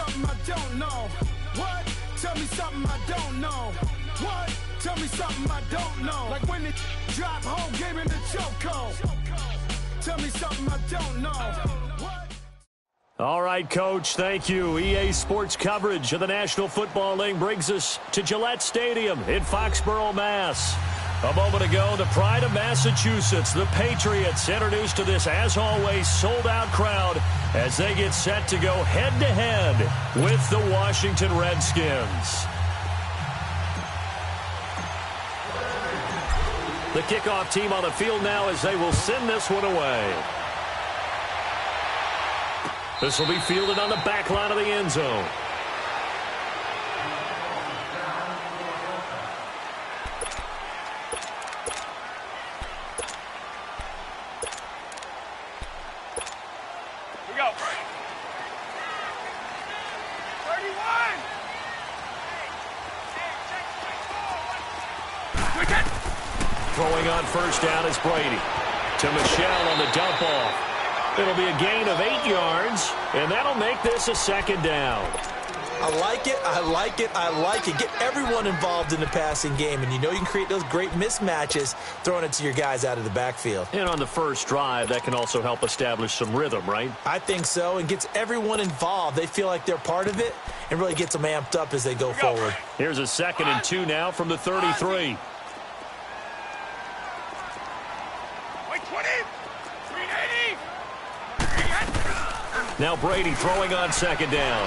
something I don't know. What? Tell me something I don't know. What? Tell me something I don't know. Like when it drop whole game in the chokehold. Tell me something I don't know. What? All right, Coach, thank you. EA Sports coverage of the National Football League brings us to Gillette Stadium in Foxborough, Mass. A moment ago, the pride of Massachusetts, the Patriots, introduced to this, as always, sold-out crowd as they get set to go head-to-head with the Washington Redskins. The kickoff team on the field now as they will send this one away. This will be fielded on the back line of the end zone. Here we go. 31. Throwing on first down is Brady. To Michelle on the dump off. It'll be a gain of 8 yards, and that'll make this a second down. I like it, I like it, I like it. Get everyone involved in the passing game, and you know you can create those great mismatches throwing it to your guys out of the backfield. And on the first drive, that can also help establish some rhythm, right? I think so, and gets everyone involved. They feel like they're part of it, and really gets them amped up as they go forward. Here's a 2nd and 2 now from the 33. Now Brady throwing on second down.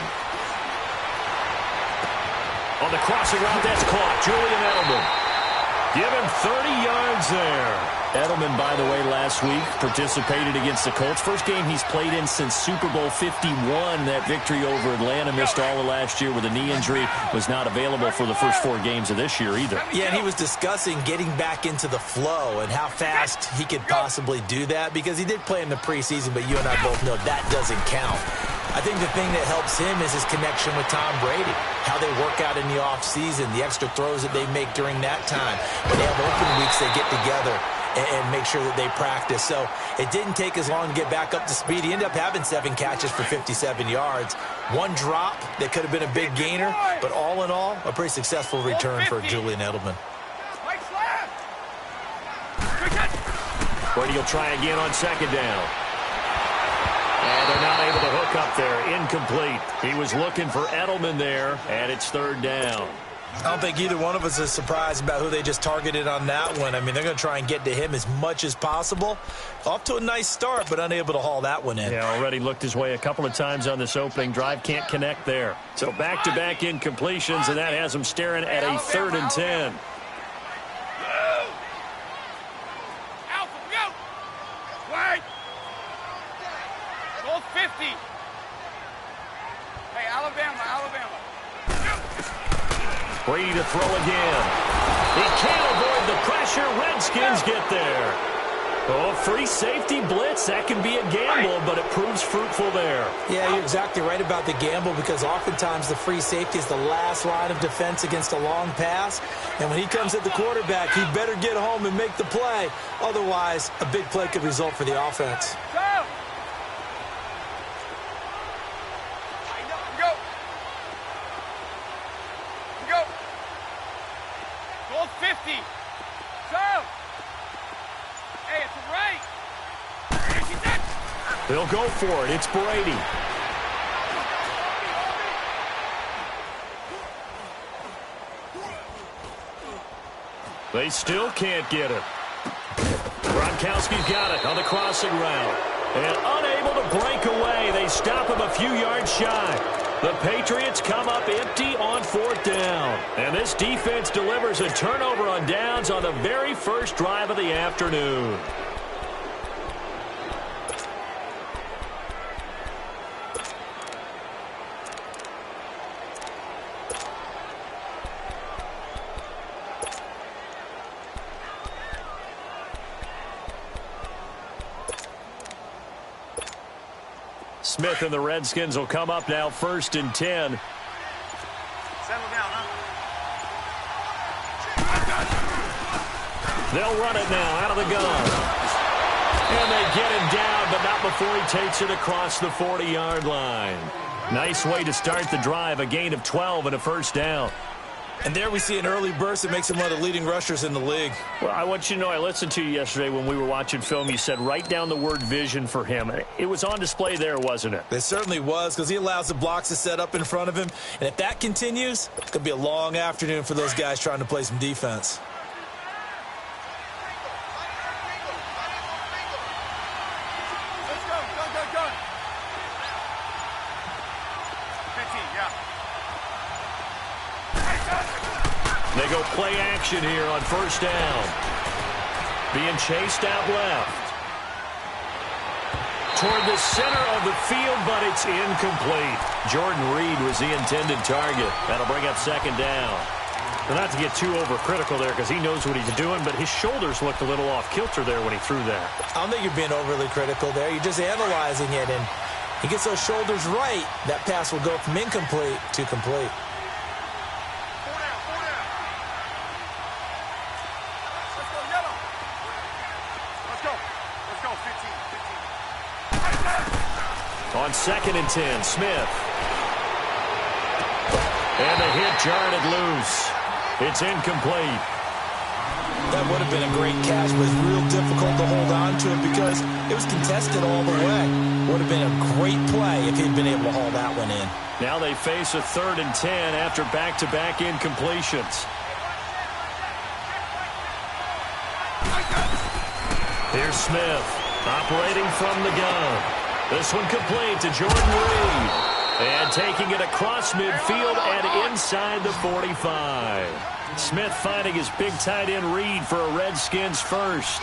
On the crossing route, that's caught. Julian Edelman. Give him 30 yards there. Edelman, by the way, last week participated against the Colts. First game he's played in since Super Bowl 51. That victory over Atlanta. Missed all of last year with a knee injury. Was not available for the first 4 games of this year either. Yeah, and he was discussing getting back into the flow and how fast he could possibly do that, because he did play in the preseason, but you and I both know that doesn't count. I think the thing that helps him is his connection with Tom Brady, how they work out in the offseason, the extra throws that they make during that time. When they have open weeks, they get together and make sure that they practice. So it didn't take as long to get back up to speed. He ended up having 7 catches for 57 yards. 1 drop that could have been a big gainer, but all in all, a pretty successful return for Julian Edelman. Brady will try again on second down. And they're not able to hook up there. Incomplete. He was looking for Edelman there, and it's 3rd down. I don't think either one of us is surprised about who they just targeted on that one. I mean, they're going to try and get to him as much as possible. Off to a nice start, but unable to haul that one in. Yeah, already looked his way a couple of times on this opening drive. Can't connect there. So back-to-back incompletions, and that has him staring at a 3rd and 10. Goal 50. Hey, Alabama. Brady to throw again. He can't avoid the pressure. Redskins get there. Oh, free safety blitz. That can be a gamble, but it proves fruitful there. Yeah, you're exactly right about the gamble, because oftentimes the free safety is the last line of defense against a long pass. And when he comes at the quarterback, he better get home and make the play. Otherwise, a big play could result for the offense. Goal 50. So. Hey, it's right. They'll go for it. It's Brady. They still can't get it. Gronkowski's got it on the crossing route. And unable to break away. They stop him a few yards shy. The Patriots come up empty on 4th down. And this defense delivers a turnover on downs on the very first drive of the afternoon. Smith and the Redskins will come up now 1st and 10. Settle down, huh? They'll run it now out of the gun. And they get him down, but not before he takes it across the 40-yard line. Nice way to start the drive, a gain of 12 and a first down. And there we see an early burst that makes him one of the leading rushers in the league. Well, I want you to know, I listened to you yesterday when we were watching film. You said write down the word vision for him. It was on display there, wasn't it? It certainly was, because he allows the blocks to set up in front of him. And if that continues, it's going to be a long afternoon for those guys trying to play some defense. Let's go. 15, yeah. They go play action here on first down. Being chased out left. Toward the center of the field, but it's incomplete. Jordan Reed was the intended target. That'll bring up second down. Well, not to get too overcritical there because he knows what he's doing, but his shoulders looked a little off kilter there when he threw that. I don't think you're being overly critical there. You're just analyzing it, and he gets those shoulders right. That pass will go from incomplete to complete. On 2nd and 10, Smith. And the hit jarred it loose. It's incomplete. That would have been a great catch, but it's real difficult to hold on to it because it was contested all the way. Would have been a great play if he'd been able to haul that one in. Now they face a 3rd and 10 after back-to-back incompletions. Here's Smith operating from the gun. This one complete to Jordan Reed. And taking it across midfield and inside the 45. Smith finding his big tight end Reed for a Redskins first.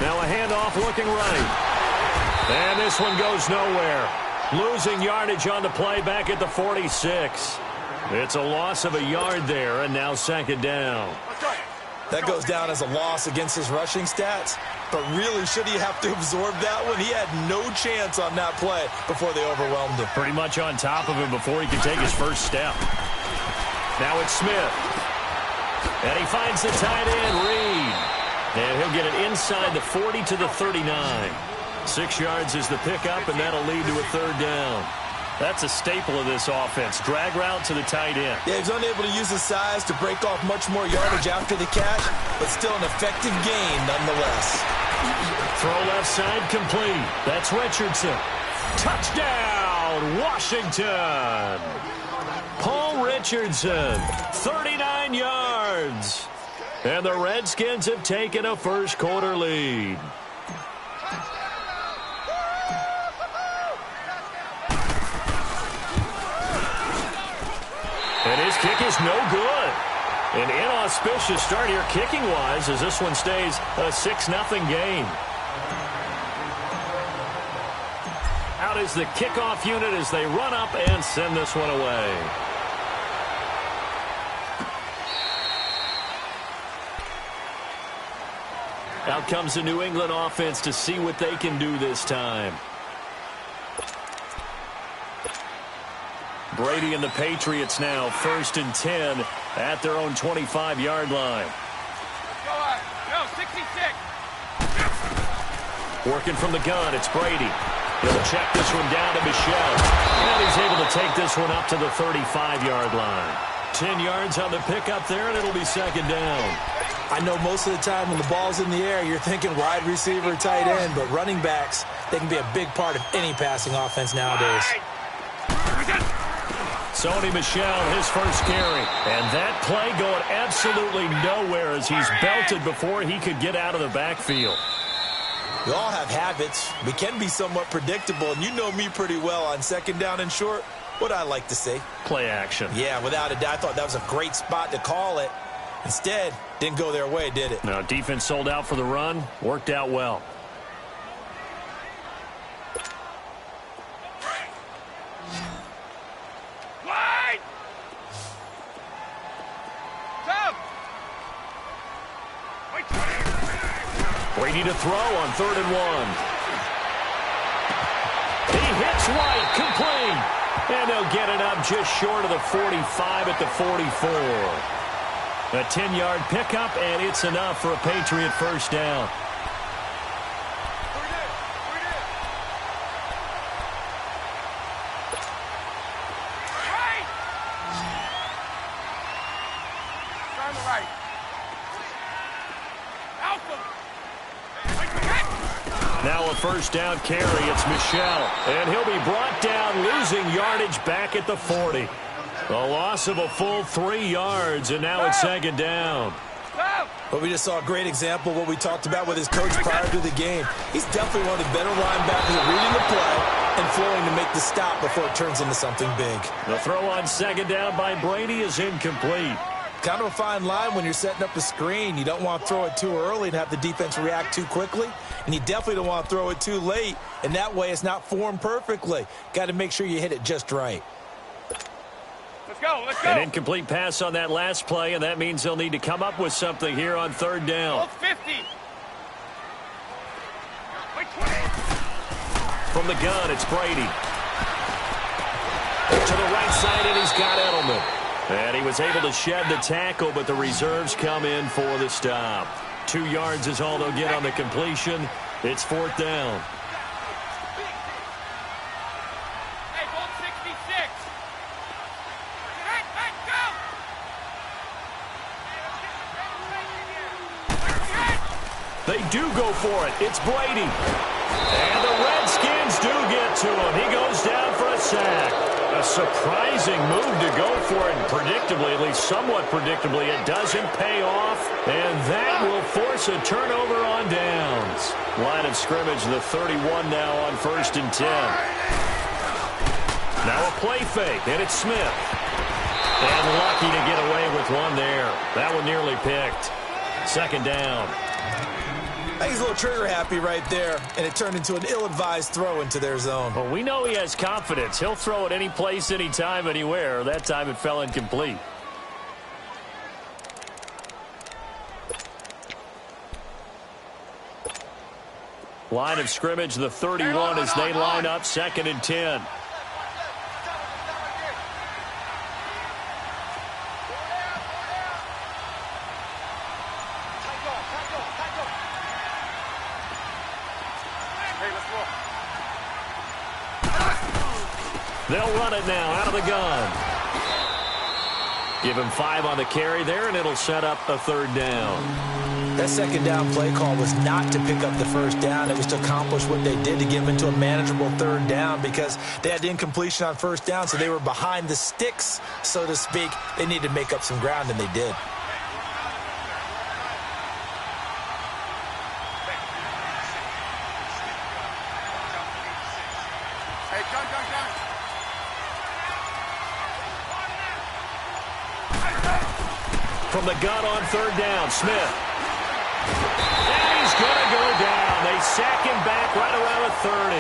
Now a handoff looking right. And this one goes nowhere. Losing yardage on the play back at the 46. It's a loss of a yard there, and now second down. That goes down as a loss against his rushing stats. But really, should he have to absorb that one? He had no chance on that play before they overwhelmed him. Pretty much on top of him before he could take his first step. Now it's Smith. And he finds the tight end, Reed. And he'll get it inside the 40 to the 39. 6 yards is the pickup, and that'll lead to a 3rd down. That's a staple of this offense. Drag route to the tight end. Yeah, he's unable to use his size to break off much more yardage after the catch, but still an effective gain nonetheless. Throw left side complete. That's Richardson. Touchdown, Washington. Paul Richardson, 39 yards. And the Redskins have taken a first-quarter lead. And his kick is no good. An inauspicious start here kicking-wise as this one stays a 6-0 game. Out is the kickoff unit as they run up and send this one away. Out comes the New England offense to see what they can do this time. Brady and the Patriots now 1st and 10 at their own 25-yard line. No, 66. Working from the gun, it's Brady. He'll check this one down to Michelle. And he's able to take this one up to the 35-yard line. 10 yards on the pickup there, and it'll be second down. I know most of the time when the ball's in the air, you're thinking wide receiver, tight end, but running backs, they can be a big part of any passing offense nowadays. Sony Michel, his first carry. And that play going absolutely nowhere as he's belted before he could get out of the backfield. We all have habits. We can be somewhat predictable, and you know me pretty well on 2nd down and short. What I like to see. Play action. Yeah, without a doubt, I thought that was a great spot to call it. Instead, didn't go their way, did it? No, defense sold out for the run. Worked out well. Brady to throw on 3rd and 1. He hits right, complete. And they'll get it up just short of the 45 at the 44. A 10-yard pickup, and it's enough for a Patriot first down. Now a first down carry. It's Michel. And he'll be brought down, losing yardage back at the 40. A loss of a full 3 yards, and now it's second down. But we just saw a great example of what we talked about with his coach prior to the game. He's definitely one of the better linebackers at reading the play and flowing to make the stop before it turns into something big. The throw on second down by Brady is incomplete. Kind of a fine line when you're setting up a screen. You don't want to throw it too early and have the defense react too quickly. And you definitely don't want to throw it too late. And that way it's not formed perfectly. Got to make sure you hit it just right. Let's go, let's go. An incomplete pass on that last play, and that means they'll need to come up with something here on third down. 50. From the gun, it's Brady. To the right side, and he's got Edelman. And he was able to shed the tackle, but the reserves come in for the stop. 2 yards is all they'll get on the completion. It's fourth down. Hey, ball 66. They do go for it. It's Brady. And the Redskins do get to him. He goes down for a sack. A surprising move to go for it, and predictably, at least somewhat predictably, it doesn't pay off, and that will force a turnover on downs. Line of scrimmage, the 31 now on 1st and 10. Now a play fake, and it's Smith. And lucky to get away with one there. That one nearly picked. Second down. I think he's a little trigger happy right there, and it turned into an ill-advised throw into their zone. Well, we know he has confidence. He'll throw it any place, anytime, anywhere. That time it fell incomplete. Line of scrimmage, the 31 as they line up 2nd and 10. They'll run it now out of the gun. Give him 5 on the carry there, and it'll set up a third down. That second down play call was not to pick up the first down. It was to accomplish what they did to get them into a manageable third down because they had the incompletion on first down, so they were behind the sticks, so to speak. They needed to make up some ground, and they did. From the gun on third down, Smith. And he's going to go down. They sack him back right around the 30.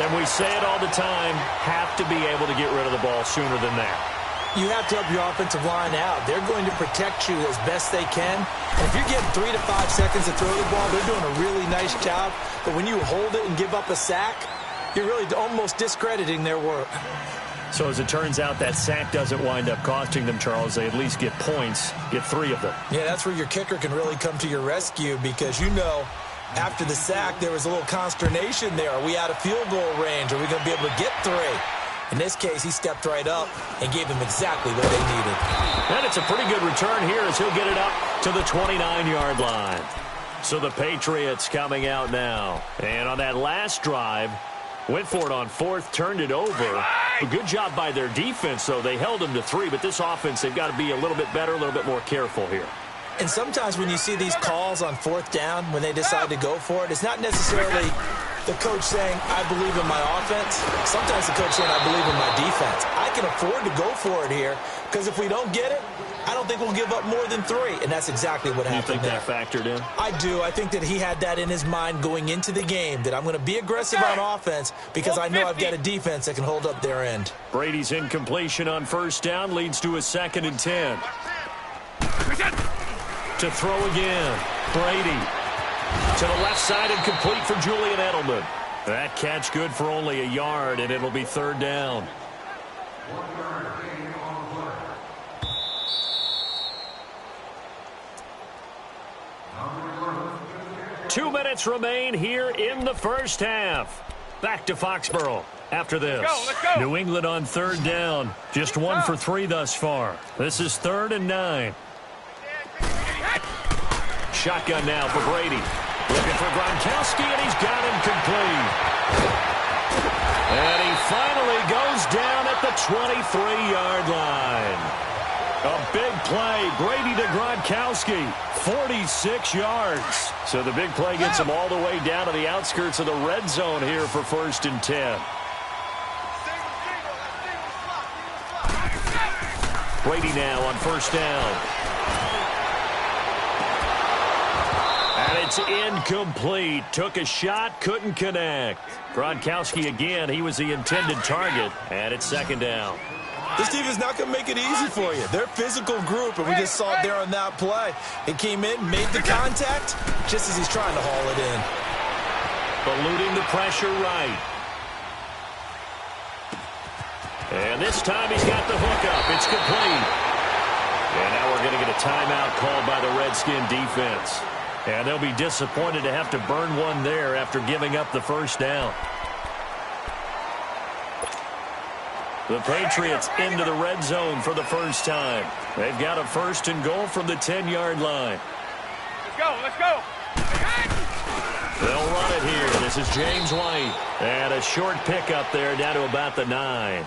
And we say it all the time, have to be able to get rid of the ball sooner than that. You have to help your offensive line out. They're going to protect you as best they can. And if you're getting 3 to 5 seconds to throw the ball, they're doing a really nice job. But when you hold it and give up a sack, you're really almost discrediting their work. So as it turns out, that sack doesn't wind up costing them, Charles. They at least get points, get 3 of them. Yeah, that's where your kicker can really come to your rescue because you know after the sack there was a little consternation there. Are we out of field goal range? Are we going to be able to get 3? In this case, he stepped right up and gave them exactly what they needed. And it's a pretty good return here as he'll get it up to the 29-yard line. So the Patriots coming out now. And on that last drive, went for it on 4th, turned it over. A good job by their defense, though. They held them to 3, but this offense, they've got to be a little bit better, a little bit more careful here. And sometimes when you see these calls on 4th down, when they decide to go for it, it's not necessarily the coach saying, I believe in my offense. Sometimes the coach saying, I believe in my defense. I can afford to go for it here because if we don't get it, I don't think we'll give up more than 3. And that's exactly what happened there. You think that factored in? I do. I think that he had that in his mind going into the game, that I'm going to be aggressive on offense because I know I've got a defense that can hold up their end. Brady's incompletion on 1st down leads to a 2nd and 10. To throw again. Brady. To the left side and complete for Julian Edelman. That catch good for only a yard, and it'll be 3rd down. Two minutes remain here in the first half. Back to Foxborough after this. Let's go. New England on third down. Just 1 for 3 thus far. This is 3rd and 9. Shotgun now for Brady. Looking for Gronkowski, and he's got him complete. And he finally goes down at the 23-yard line. A big play. Brady to Gronkowski. 46 yards. So the big play gets him all the way down to the outskirts of the red zone here for 1st and 10. Brady now on 1st down. And it's incomplete. Took a shot, couldn't connect. Gronkowski again, he was the intended target. And it's 2nd down. This team is not going to make it easy for you. They're a physical group, and we just saw it there on that play. It came in, made the contact, just as he's trying to haul it in. Eluding the pressure right. And this time he's got the hook up. It's complete. And now we're going to get a timeout called by the Redskin defense. And they'll be disappointed to have to burn one there after giving up the 1st down. The Patriots into the red zone for the first time. They've got a 1st and goal from the 10-yard line. Let's go. They'll run it here. This is James White. And a short pickup there down to about the 9.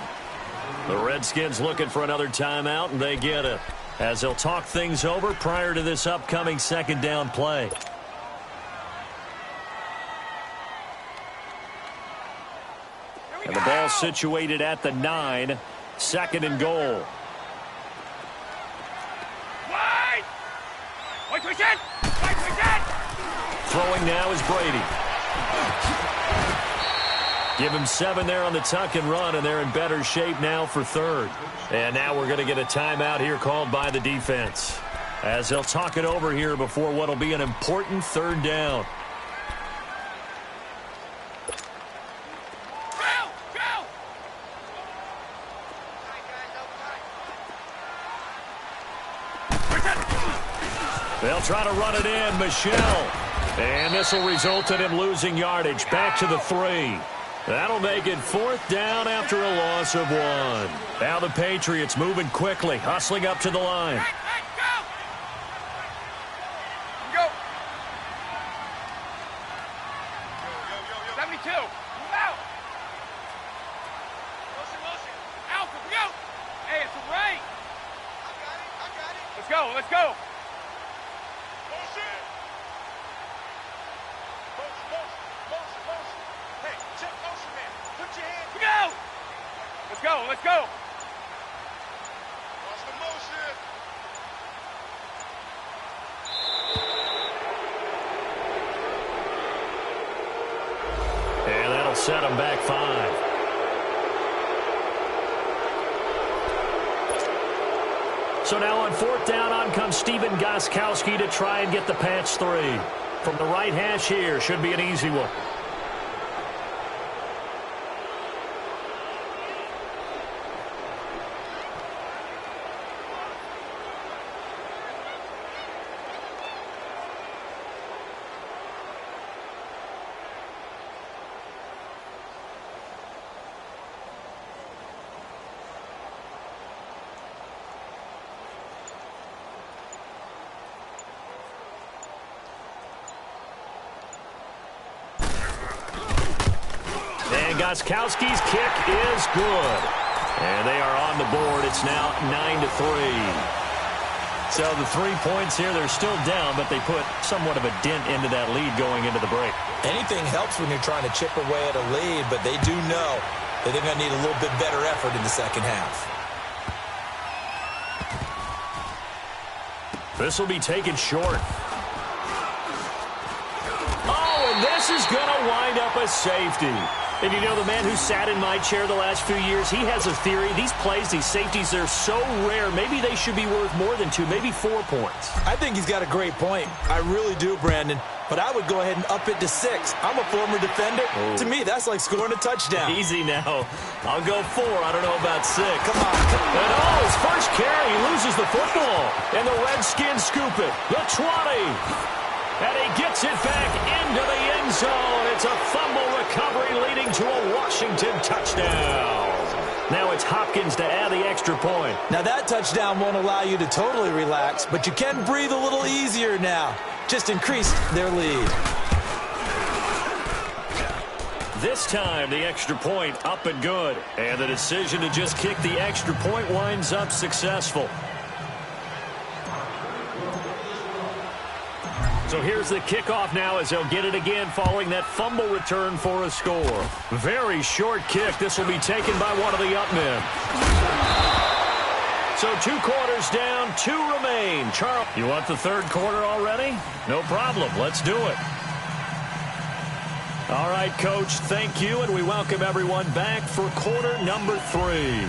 The Redskins looking for another timeout, and they get it, as they'll talk things over prior to this upcoming 2nd down play. And the ball situated at the 9. 2nd and goal. Throwing now is Brady. Give him 7 there on the tuck and run, and they're in better shape now for 3rd. And now we're going to get a timeout here called by the defense, as they'll talk it over here before what will be an important 3rd down. They'll try to run it in. Michelle. And this will result in him losing yardage. Back to the 3. That'll make it 4th down after a loss of 1. Now the Patriots moving quickly, hustling up to the line. Go. 72. Move out. Motion. Alpha, go. Hey, it's a right. I got it. Let's go. Let's go. Watch the motion. And that'll set him back 5. So now on 4th down, on comes Stephen Gostkowski to try and get the patch 3. From the right hash here, should be an easy one. Gostkowski's kick is good. And they are on the board. It's now 9-3. So the 3 points here, they're still down, but they put somewhat of a dent into that lead going into the break. Anything helps when you're trying to chip away at a lead, but they do know that they're going to need a little bit better effort in the 2nd half. This will be taken short. Oh, and this is going to wind up a safety. And you know, the man who sat in my chair the last few years, he has a theory. These plays, these safeties, they're so rare. Maybe they should be worth more than 2, maybe 4 points. I think he's got a great point. I really do, Brandon. But I would go ahead and up it to 6. I'm a former defender. Oh. To me, that's like scoring a touchdown. Easy now. I'll go 4. I don't know about 6. Come on. And his first carry, he loses the football. And the Redskins scoop it. The 20. And he gets it back into the end zone. It's a fumble recovery leading to a Washington touchdown. Now it's Hopkins to add the extra point. Now that touchdown won't allow you to totally relax, but you can breathe a little easier now. Just increased their lead. This time the extra point up and good. And the decision to just kick the extra point winds up successful. So here's the kickoff now as they'll get it again following that fumble return for a score. Very short kick. This will be taken by one of the up men. So 2 quarters down, 2 remain. Charles, you want the third quarter already? No problem. Let's do it. All right, Coach, thank you, and we welcome everyone back for quarter number 3.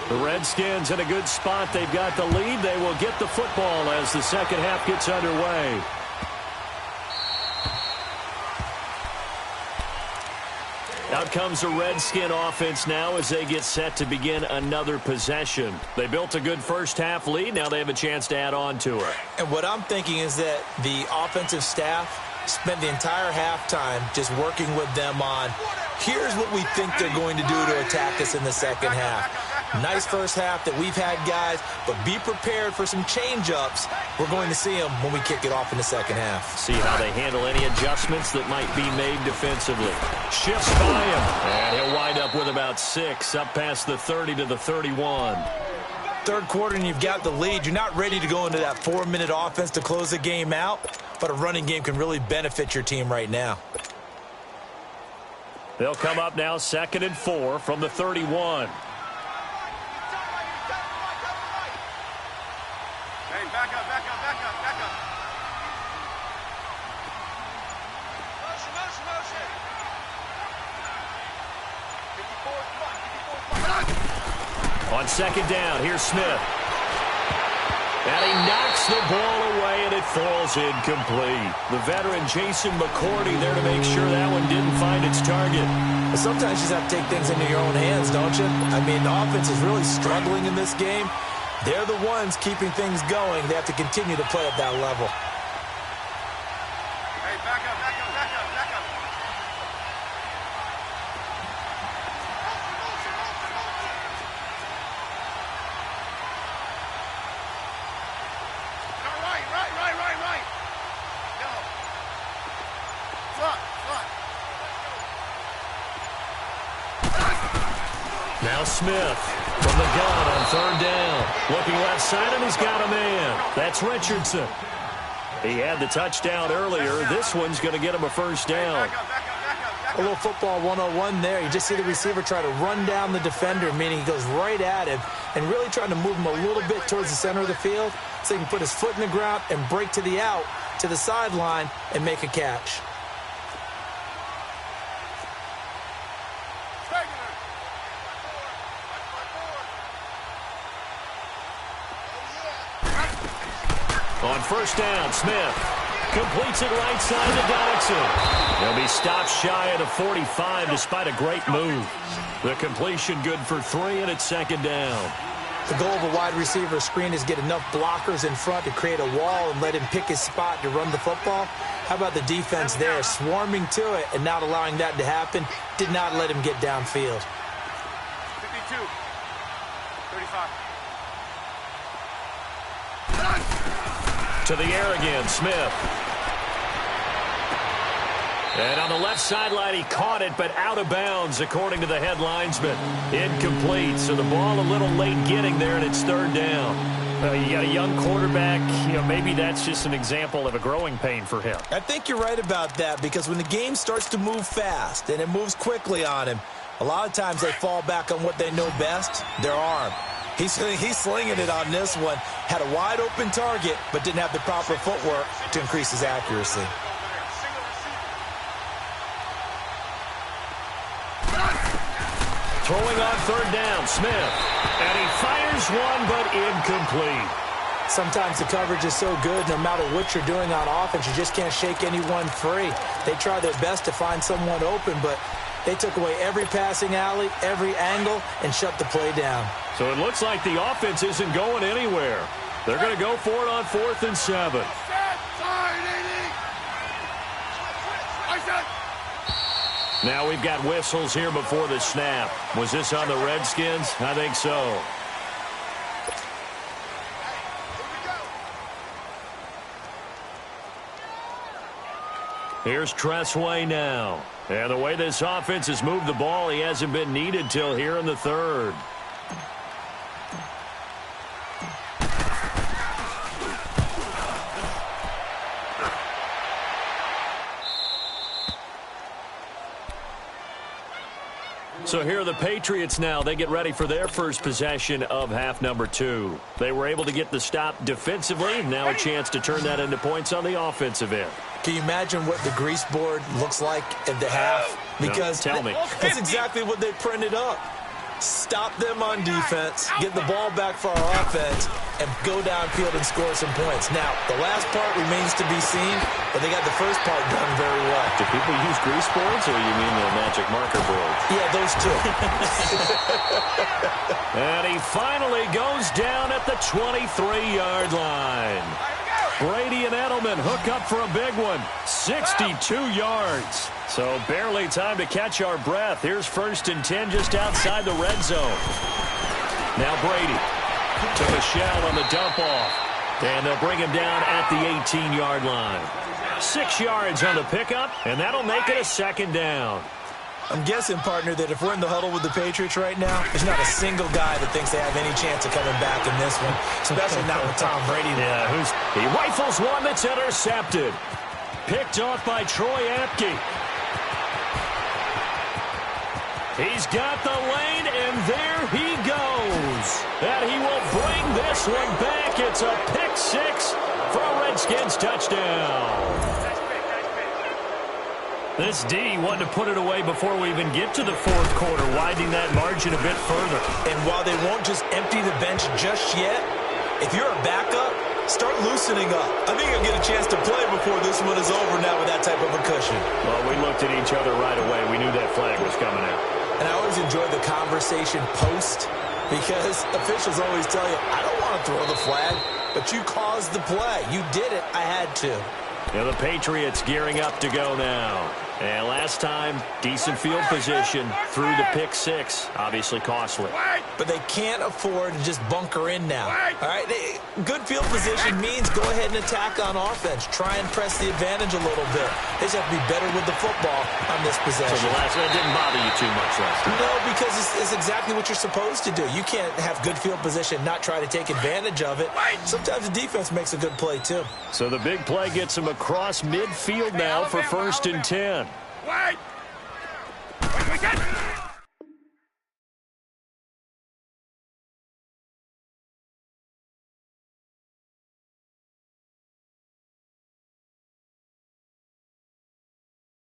The Redskins in a good spot. They've got the lead. They will get the football as the second half gets underway. Out comes the Redskin offense now as they get set to begin another possession. They built a good first half lead. Now they have a chance to add on to it. And what I'm thinking is that the offensive staff spent the entire halftime just working with them on, here's what we think they're going to do to attack us in the second half. Nice first half that we've had, guys, but be prepared for some change-ups. We're going to see them when we kick it off in the second half. See how they handle any adjustments that might be made defensively. Shifts by him, and he'll wind up with about 6, up past the 30 to the 31. Third quarter, and you've got the lead. You're not ready to go into that 4-minute offense to close the game out, but a running game can really benefit your team right now. They'll come up now 2nd and 4 from the 31. Hey, back up, back up, back up, back up. Motion, motion, motion. 54's block, 54's block. On 2nd down, here's Smith. And he knocks the ball away, and it falls incomplete. The veteran Jason McCourty there to make sure that one didn't find its target. Sometimes you just have to take things into your own hands, don't you? I mean, the offense is really struggling in this game. They're the ones keeping things going. They have to continue to play at that level. Hey, back up, back up, back up, back up. Right. Go. Front. Now Smith from the gun on 3rd down. Looking left side, and he's got a man. That's Richardson. He had the touchdown earlier. This one's going to get him a first down. A little football 101 there. You just see the receiver try to run down the defender, meaning he goes right at him and really trying to move him a little bit towards the center of the field so he can put his foot in the ground and break to the out, to the sideline, and make a catch. On 1st down, Smith completes it right side to Dodson. He'll be stopped shy of the 45 despite a great move. The completion good for 3, and it's 2nd down. The goal of a wide receiver screen is get enough blockers in front to create a wall and let him pick his spot to run the football. How about the defense there, swarming to it and not allowing that to happen? Did not let him get downfield. 52. 35. To the air again, Smith. And on the left sideline, he caught it, but out of bounds, according to the head linesman. Incomplete, so the ball a little late getting there, and it's 3rd down. You got a young quarterback. Maybe that's just an example of a growing pain for him. I think you're right about that, because when the game starts to move fast and it moves quickly on him, a lot of times they fall back on what they know best, their arm. He's slinging it on this one. Had a wide open target, but didn't have the proper footwork to increase his accuracy. Throwing on third down, Smith. And he fires one, but incomplete. Sometimes the coverage is so good, no matter what you're doing on offense, you just can't shake anyone free. They try their best to find someone open, but they took away every passing alley, every angle, and shut the play down. So it looks like the offense isn't going anywhere. They're going to go for it on 4th and 7. Now we've got whistles here before the snap. Was this on the Redskins? I think so. Here's Tressway now. And the way this offense has moved the ball, he hasn't been needed till here in the 3rd. So here are the Patriots now. They get ready for their first possession of half number 2. They were able to get the stop defensively. Now a chance to turn that into points on the offensive end. Can you imagine what the grease board looks like at the half? Because no, tell me. That's exactly what they printed up. Stop them on defense, get the ball back for our offense, and go downfield and score some points. Now, the last part remains to be seen, but they got the first part done very well. Do people use grease boards, or you mean the magic marker boards? Yeah, those two. And he finally goes down at the 23-yard line. Brady and Edelman hook up for a big one. 62 yards. So barely time to catch our breath. Here's 1st and 10 just outside the red zone. Now Brady to Michelle on the dump off. And they'll bring him down at the 18-yard line. 6 yards on the pickup, and that'll make it a 2nd down. I'm guessing, partner, that if we're in the huddle with the Patriots right now, there's not a single guy that thinks they have any chance of coming back in this one, especially not with Tom Brady. Yeah, he rifles one that's intercepted. Picked off by Troy Apke. He's got the lane, and there he goes. And he will bring this one back. It's a pick 6 for a Redskins touchdown. This D wanted to put it away before we even get to the 4th quarter, widening that margin a bit further. And while they won't just empty the bench just yet, if you're a backup, start loosening up. I think you'll get a chance to play before this one is over now with that type of a cushion. Well, we looked at each other right away. We knew that flag was coming out. And I always enjoy the conversation post, because officials always tell you, I don't want to throw the flag, but you caused the play. You did it. I had to. Yeah, the Patriots gearing up to go now. And last time, decent field position through the pick 6. Obviously costly. But they can't afford to just bunker in now. All right, good field position means go ahead and attack on offense. Try and press the advantage a little bit. They just have to be better with the football on this possession. So the last one didn't bother you too much last time? No, because it's exactly what you're supposed to do. You can't have good field position, not try to take advantage of it. Sometimes the defense makes a good play, too. So the big play gets him across midfield now for 1st and 10. Wait!